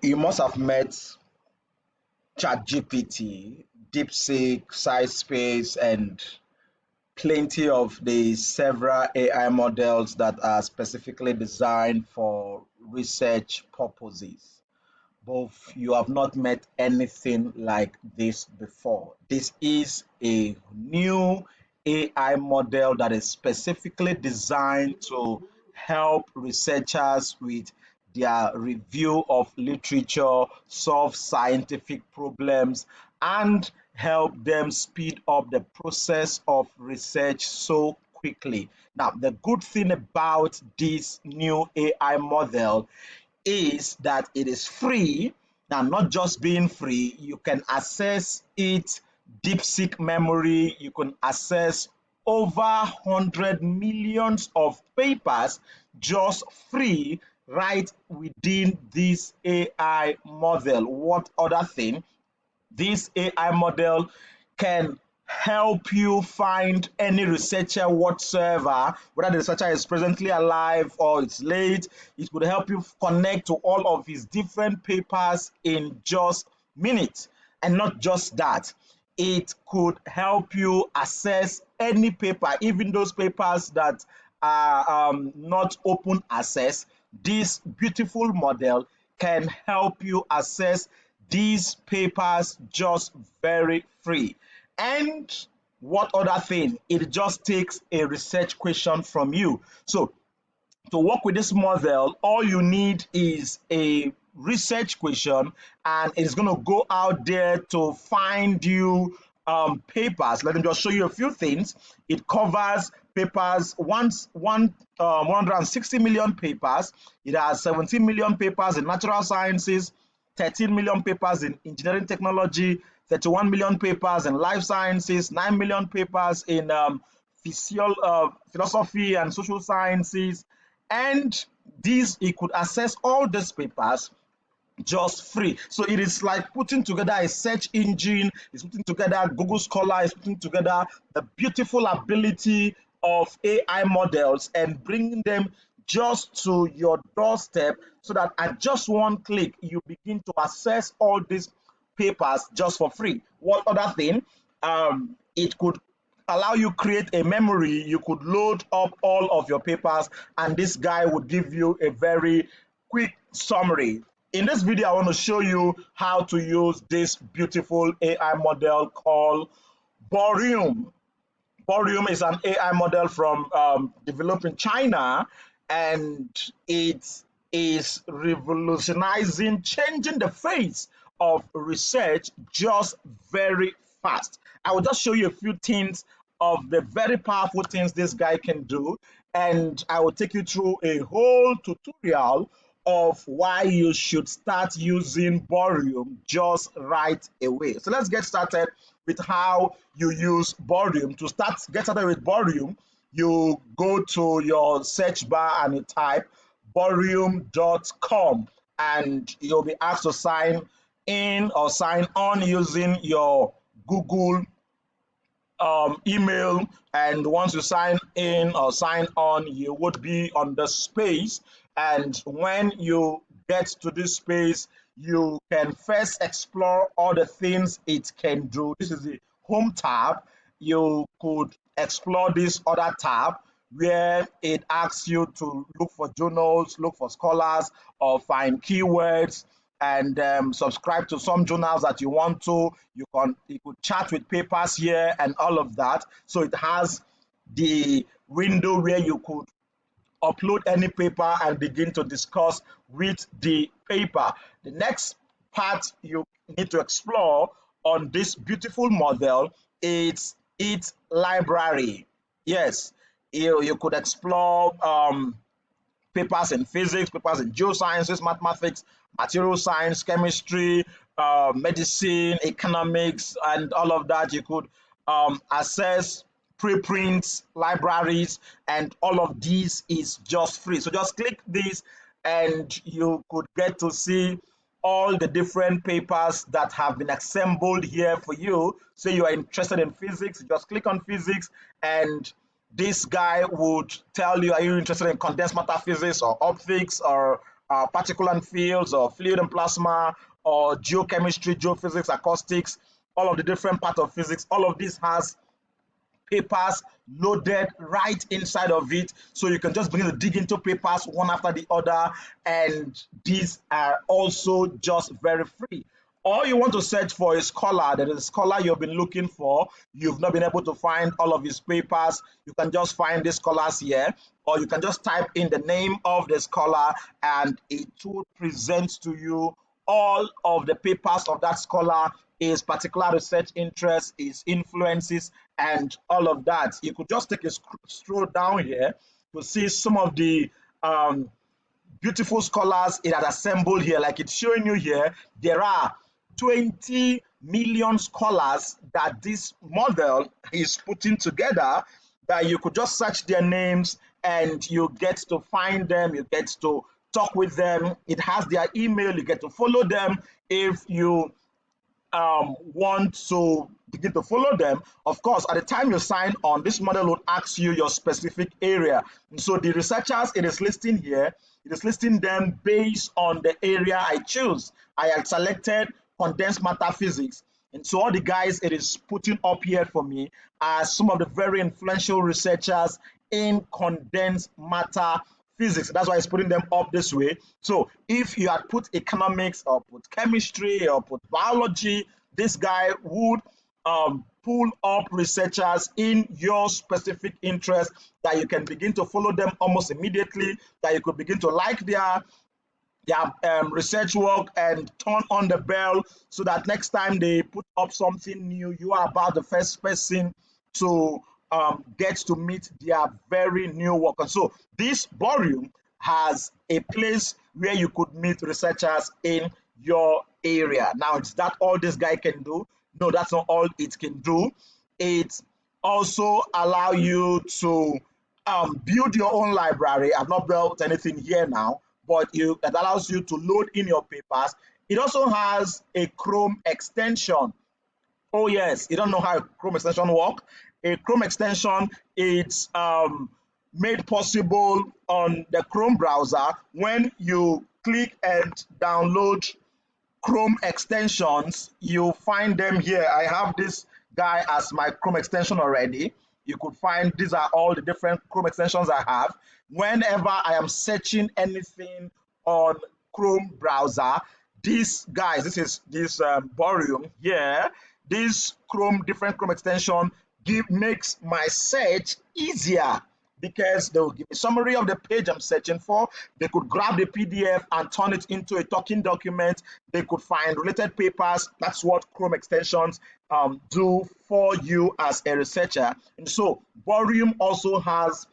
You must have met ChatGPT, DeepSeek, SciSpace, and plenty of the several AI models that are specifically designed for research purposes. But you have not met anything like this before. This is a new AI model that is specifically designed to help researchers with their review of literature, solve scientific problems, and help them speed up the process of research so quickly. Now, the good thing about this new AI model is that it is free. Now, not just being free, you can access it deep seek memory, you can access over 100 millions of papers just free right within this AI model. What other thing? This AI model can help you find any researcher whatsoever, whether the researcher is presently alive or it's late. It could help you connect to all of his different papers in just minutes. And not just that, it could help you access any paper, even those papers that are not open access. This beautiful model can help you access these papers just very free. And what other thing? It just takes a research question from you. So to work with this model, all you need is a research question, and it's going to go out there to find you papers. Let me just show you a few things. It covers papers, 160 million papers. It has 17 million papers in natural sciences, 13 million papers in engineering technology, 31 million papers in life sciences, 9 million papers in philosophy and social sciences. And these, you could access all these papers just free. So it is like putting together a search engine, it's putting together Google Scholar, it's putting together the beautiful ability of AI models and bringing them just to your doorstep so that at just one click you begin to access all these papers just for free. What other thing? It could allow you create a memory. You could load up all of your papers, and this guy would give you a very quick summary. In this video, I want to show you how to use this beautiful AI model called Bohrium. Bohrium is an AI model from developed in China, and it is revolutionizing, changing the face of research just very fast. I will just show you a few things of the very powerful things this guy can do, and I will take you through a whole tutorial of why you should start using Bohrium just right away. So let's get started with how you use Bohrium. To get started with Bohrium, you go to your search bar and you type bohrium.com, and you'll be asked to sign in or sign on using your Google email. And once you sign in or sign on, you would be on the space, and when you get to this space, you can first explore all the things it can do. This is the home tab. You could explore this other tab where it asks you to look for journals, look for scholars, or find keywords, and subscribe to some journals that you want to. You could chat with papers here and all of that. So it has the window where you could upload any paper and begin to discuss with the paper. The next part you need to explore on this beautiful model is its library. Yes, you could explore papers in physics, papers in geosciences, mathematics, material science, chemistry, medicine, economics, and all of that. You could access preprints, libraries, and all of these is just free. So just click this and you could get to see all the different papers that have been assembled here for you. Say you are interested in physics, just click on physics, and this guy would tell you, are you interested in condensed matter physics or optics or particulate fields or fluid and plasma or geochemistry, geophysics, acoustics, all of the different parts of physics. All of this has papers loaded right inside of it, so you can just begin to dig into papers one after the other, and these are also just very free. Or you want to search for a scholar, there is a scholar you've been looking for, you've not been able to find all of his papers, you can just find the scholars here, or you can just type in the name of the scholar and it will present to you all of the papers of that scholar, his particular research interests, his influences, and all of that. You could just take a stroll down here to see some of the beautiful scholars it had assembled here. Like it's showing you here, there are 20 million scholars that this model is putting together, that you could just search their names and you get to find them, you get to talk with them. It has their email, you get to follow them if you want to begin to follow them. Of course, at the time you sign on, this model will ask you your specific area. And so the researchers it is listing here, it is listing them based on the area I choose. I had selected condensed matter physics. And so all the guys it is putting up here for me are some of the very influential researchers in condensed matter physics. That's why it's putting them up this way. So if you had put economics or put chemistry or put biology, this guy would pull up researchers in your specific interest, that you can begin to follow them almost immediately, that you could begin to like their research work and turn on the bell, so that next time they put up something new, you are about the first person to get to meet their very new work. And so this Bohrium has a place where you could meet researchers in your area. Now, is that all this guy can do? No, that's not all it can do. It also allow you to build your own library. I've not built anything here now, but it allows you to load in your papers. It also has a Chrome extension. Oh yes, you don't know how a Chrome extension work. A Chrome extension, it's made possible on the Chrome browser. When you click and download Chrome extensions, you find them here. I have this guy as my Chrome extension already. You could find these are all the different Chrome extensions I have. Whenever I am searching anything on Chrome browser, these guys, this Bohrium here, this different Chrome extension makes my search easier, because they will give a summary of the page I'm searching for. They could grab the PDF and turn it into a talking document. They could find related papers. That's what Chrome extensions do for you as a researcher. And so Bohrium also has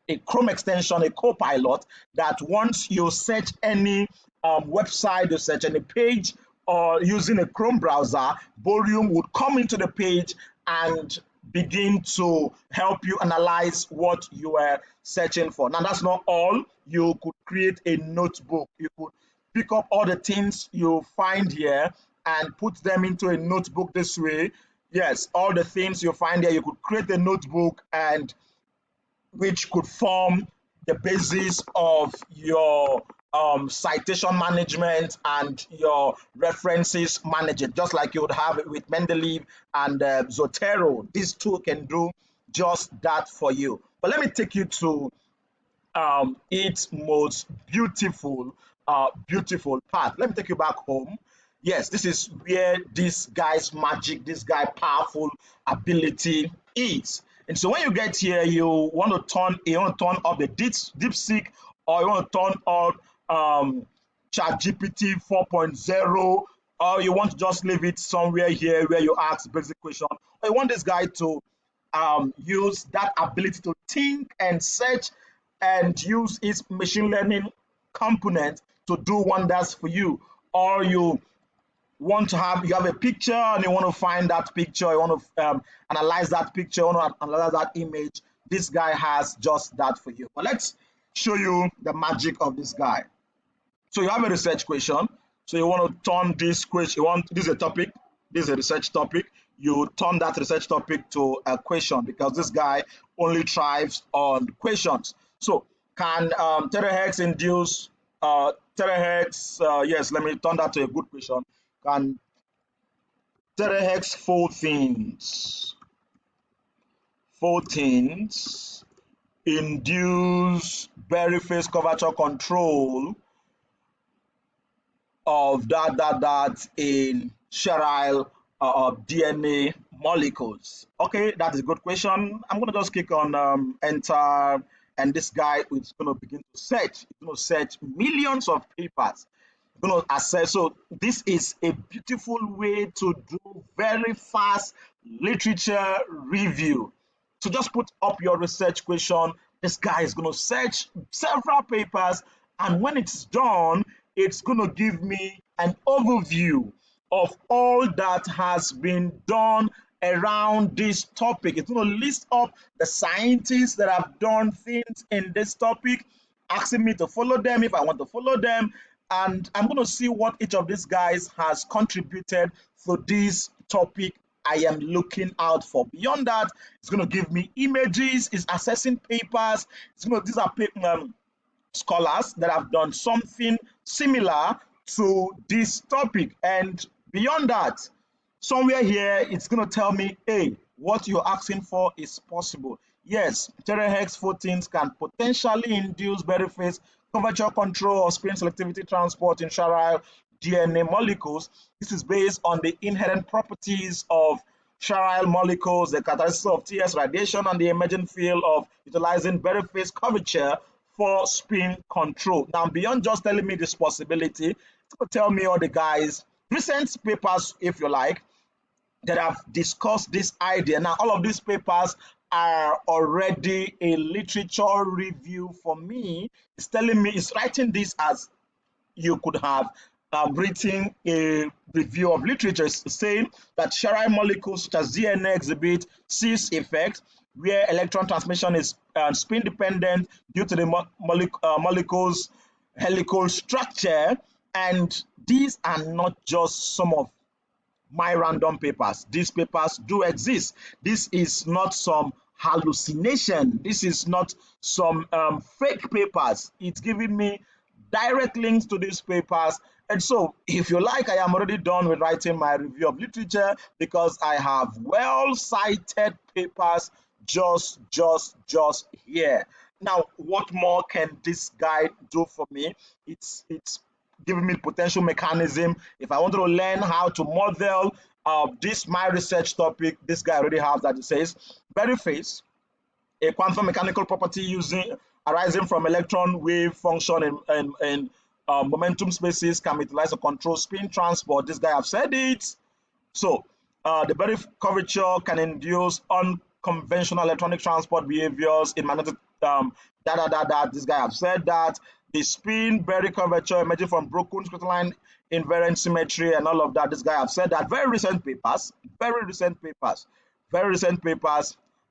a Chrome extension, a co-pilot, that once you search any website, you search any page, or using a Chrome browser, Bohrium would come into the page and begin to help you analyze what you are searching for. Now, that's not all. You could create a notebook. You could pick up all the things you find here and put them into a notebook this way. Yes, all the things you find here, you could create a notebook, and which could form the basis of your citation management and your references management, just like you would have it with Mendeley and Zotero. These two can do just that for you. But let me take you to its most beautiful part. Let me take you back home. Yes, this is where this guy's magic, this guy powerful ability is. And so when you get here, you want to turn up the DeepSeek, or you want to turn on ChatGPT 4.0, or you want to just leave it somewhere here where you ask basic question, or you want this guy to use that ability to think and search and use its machine learning component to do wonders for you. Or you have a picture and you want to find that picture, you want to analyze that picture, you want to analyze that image. This guy has just that for you. But let's show you the magic of this guy. So you have a research question. So you want to turn this question, this is a topic, this is a research topic. You turn that research topic to a question, because this guy only thrives on questions. So can terahertz induce Terahex, yes, let me turn that to a good question. Can terahex four things induce berry phase curvature control of that in sterile DNA molecules? Okay, that's a good question. I'm gonna just click on enter, and this guy is gonna begin to search. He's gonna search millions of papers. He's gonna assess. So this is a beautiful way to do very fast literature review. So just put up your research question. This guy is going to search several papers, and when it's done, it's going to give me an overview of all that has been done around this topic. It's going to list up the scientists that have done things in this topic, asking me to follow them if I want to follow them. And I'm going to see what each of these guys has contributed to this topic I am looking out for. Beyond that, it's going to give me images, it's assessing papers. These are scholars that have done something similar to this topic. And beyond that, somewhere here, it's going to tell me, hey, what you're asking for is possible. Yes, terahex 14 can potentially induce berry phase curvature control or spin selectivity transport in sterile DNA molecules. This is based on the inherent properties of sterile molecules, the characteristics of TS radiation, and the emerging field of utilizing berry phase curvature for spin control. Now, beyond just telling me this possibility, it's going to tell me all the guys, recent papers, if you like, that have discussed this idea. Now, all of these papers are already a literature review for me. It's telling me, it's writing this as you could have written a review of literature saying that sterile molecules such as DNA exhibit cis effect, where electron transmission is spin dependent due to the molecule's helical structure. And these are not just some of my random papers. These papers do exist. This is not some hallucination. This is not some fake papers. It's giving me direct links to these papers. And so, if you like, I am already done with writing my review of literature because I have well cited papers just here. Now, what more can this guide do for me? It's giving me potential mechanism. If I wanted to learn how to model this my research topic, this guy already has that. It says berry phase, a quantum mechanical property using arising from electron wave function in momentum spaces can be utilized to control spin transport. This guy have said it. So the berry curvature can induce unconventional electronic transport behaviors in magnetic This guy have said that the spin berry curvature emerging from broken crystalline invariant symmetry and all of that. This guy have said that. Very recent papers,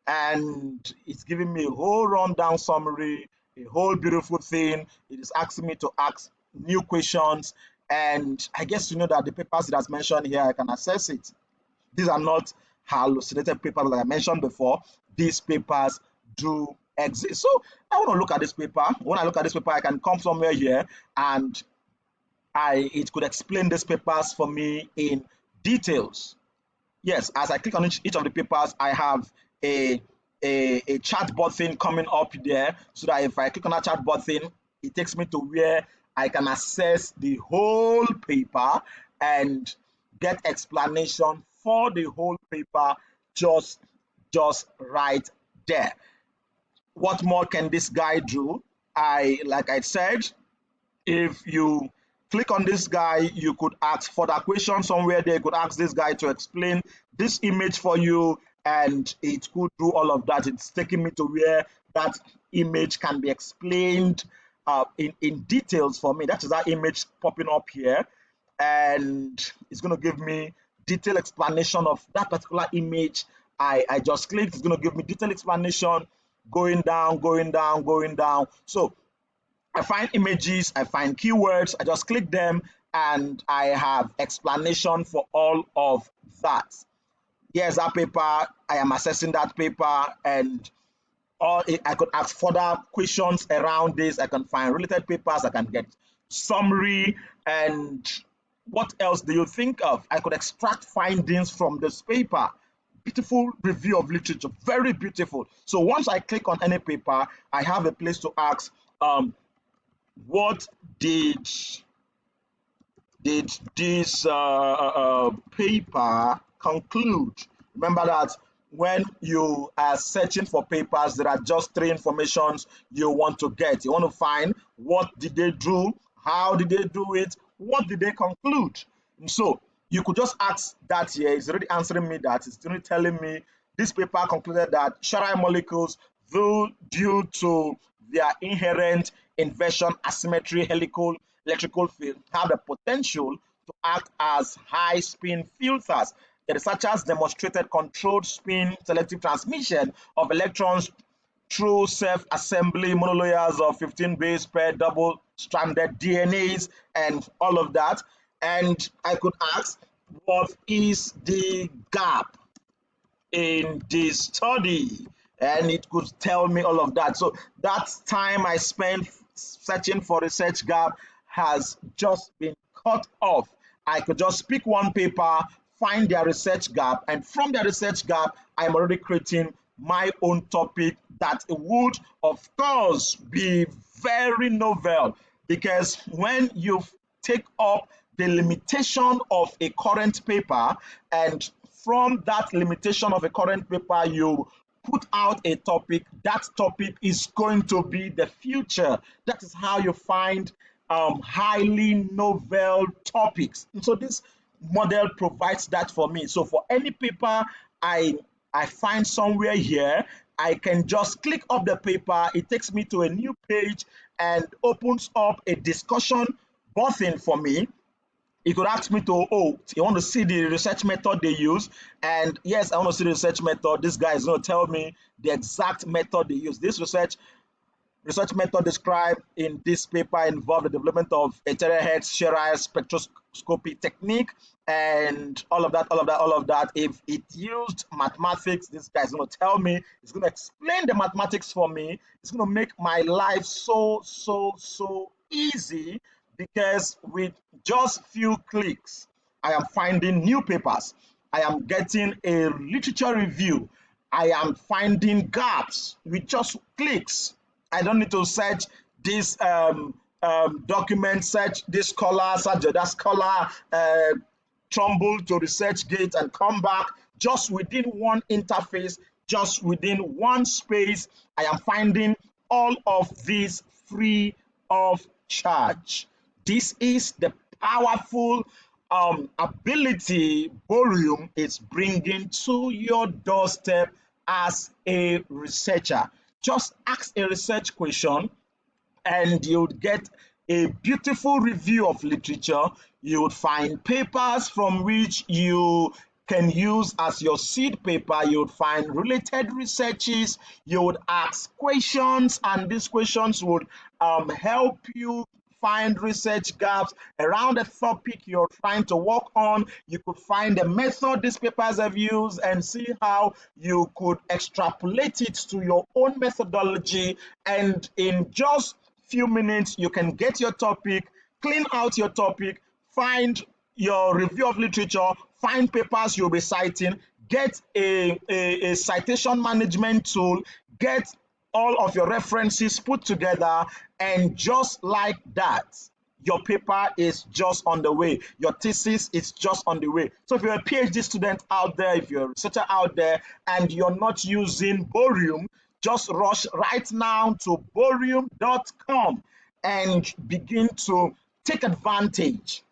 and it's giving me a whole rundown summary, a whole beautiful thing. It is asking me to ask new questions, and I guess you know that the papers it has mentioned here, I can access it. These are not hallucinated papers like I mentioned before. These papers do exist. So I want to look at this paper. When I look at this paper, I can come somewhere here and it could explain these papers for me in details. Yes, as I click on each of the papers, I have a chat button coming up there, so that if I click on that chat button, it takes me to where I can access the whole paper and get explanation for the whole paper just right there. What more can this guy do? Like I said, if you click on this guy, you could ask further questions somewhere there. You could ask this guy to explain this image for you, and it could do all of that. It's taking me to where that image can be explained in details for me. That is that image popping up here, and it's going to give me detailed explanation of that particular image I just clicked. It's going to give me detailed explanation going down, going down, going down. So I find images, I find keywords, I just click them, and I have explanation for all of that. Here's that paper, I am assessing that paper, and I could ask further questions around this. I can find related papers, I can get summary, and what else do you think of? I could extract findings from this paper. Beautiful review of literature, very beautiful. So once I click on any paper, I have a place to ask, what did this paper conclude? Remember that when you are searching for papers, there are just three informations you want to get. You want to find what did they do, how did they do it, what did they conclude. And so you could just ask that here. It's already answering me that. It's already telling me this paper concluded that Shari molecules, though due to their inherent inversion asymmetry helical electrical field, have the potential to act as high spin filters. The researchers demonstrated controlled spin selective transmission of electrons through self-assembly monolayers of 15 base pair double-stranded DNAs and all of that. And I could ask, what is the gap in this study? And it could tell me all of that. So that time I spent searching for research gap has just been cut off. I could just pick one paper, find their research gap, and from their research gap, I'm already creating my own topic that would, of course, be very novel, because when you take up the limitation of a current paper, and from that limitation of a current paper, you put out a topic, that topic is going to be the future. That is how you find highly novel topics. And so this model provides that for me. So for any paper I I find somewhere here, I can just click up the paper. It takes me to a new page and opens up a discussion button for me. It could ask me to, oh, you want to see the research method they use? And yes, I want to see the research method. This guy is going to tell me the exact method they use. This research method described in this paper involved the development of a terahertz Sherrill spectroscopy technique and all of that, all of that, all of that. If it used mathematics, this guy is going to tell me, it's going to explain the mathematics for me. It's going to make my life so easy, because with just few clicks, I am finding new papers. I am getting a literature review. I am finding gaps with just clicks. I don't need to search this document, search this scholar, search that scholar, trumble to ResearchGate and come back. Just within one interface, just within one space, I am finding all of these free of charge. This is the powerful ability Bohrium is bringing to your doorstep as a researcher. Just ask a research question and you would get a beautiful review of literature. You would find papers from which you can use as your seed paper. You would find related researches. You would ask questions, and these questions would help you find research gaps around the topic you're trying to work on. You could find the method these papers have used and see how you could extrapolate it to your own methodology. And in just few minutes, you can get your topic, clean out your topic, find your review of literature, find papers you'll be citing, get a citation management tool, get all of your references put together, and just like that, your paper is just on the way. Your thesis is just on the way. So if you're a PhD student out there, if you're a researcher out there, and you're not using Bohrium, just rush right now to bohrium.com and begin to take advantage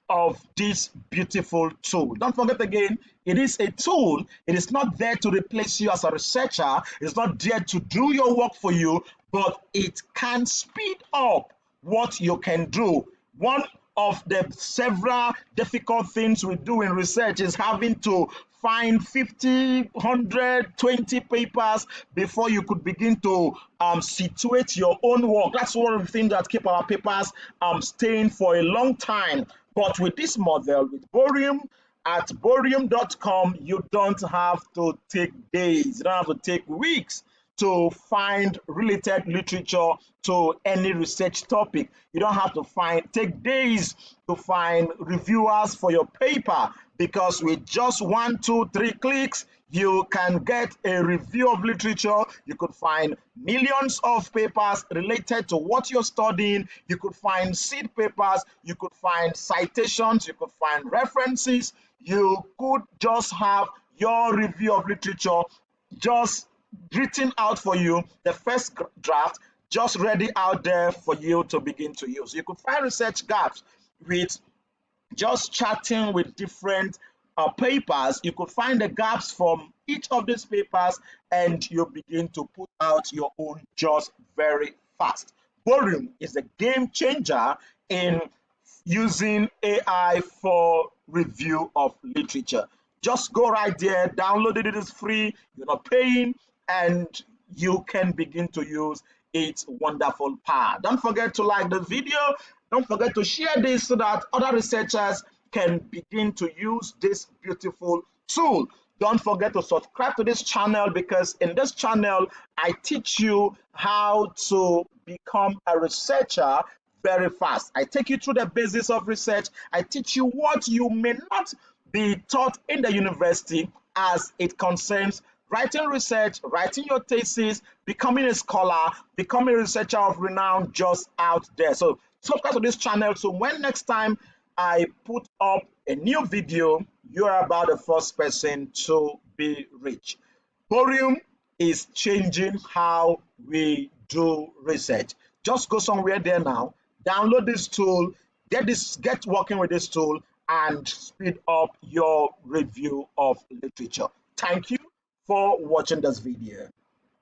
of this beautiful tool. Don't forget again, it is a tool. It is not there to replace you as a researcher. It's not there to do your work for you, but it can speed up what you can do. One of the several difficult things we do in research is having to find 50, 100, 20 papers before you could begin to situate your own work. That's one of the things that keep our papers staying for a long time. But with this model, with Bohrium, at bohrium.com, you don't have to take days, you don't have to take weeks. to find related literature to any research topic. You don't have to take days to find reviewers for your paper, because with just 1, 2, 3 clicks, you can get a review of literature. You could find millions of papers related to what you're studying. You could find seed papers. You could find citations. You could find references. You could just have your review of literature just written out for you, the first draft, just ready out there for you to begin to use. You could find research gaps with just chatting with different papers. You could find the gaps from each of these papers, and you begin to put out your own just very fast. Bohrium is a game changer in using AI for review of literature. Just go right there, download it, it is free, you're not paying, and you can begin to use its wonderful power. Don't forget to like the video, don't forget to share this so that other researchers can begin to use this beautiful tool. Don't forget to subscribe to this channel, because in this channel, I teach you how to become a researcher very fast. I take you through the basics of research. I teach you what you may not be taught in the university as it concerns writing research, writing your thesis, becoming a scholar, becoming a researcher of renown just out there. So subscribe to this channel, so when next time I put up a new video, you are about the first person to be rich. Bohrium is changing how we do research. Just go somewhere there now, download this tool, get working with this tool, and speed up your review of literature. Thank you for watching this video.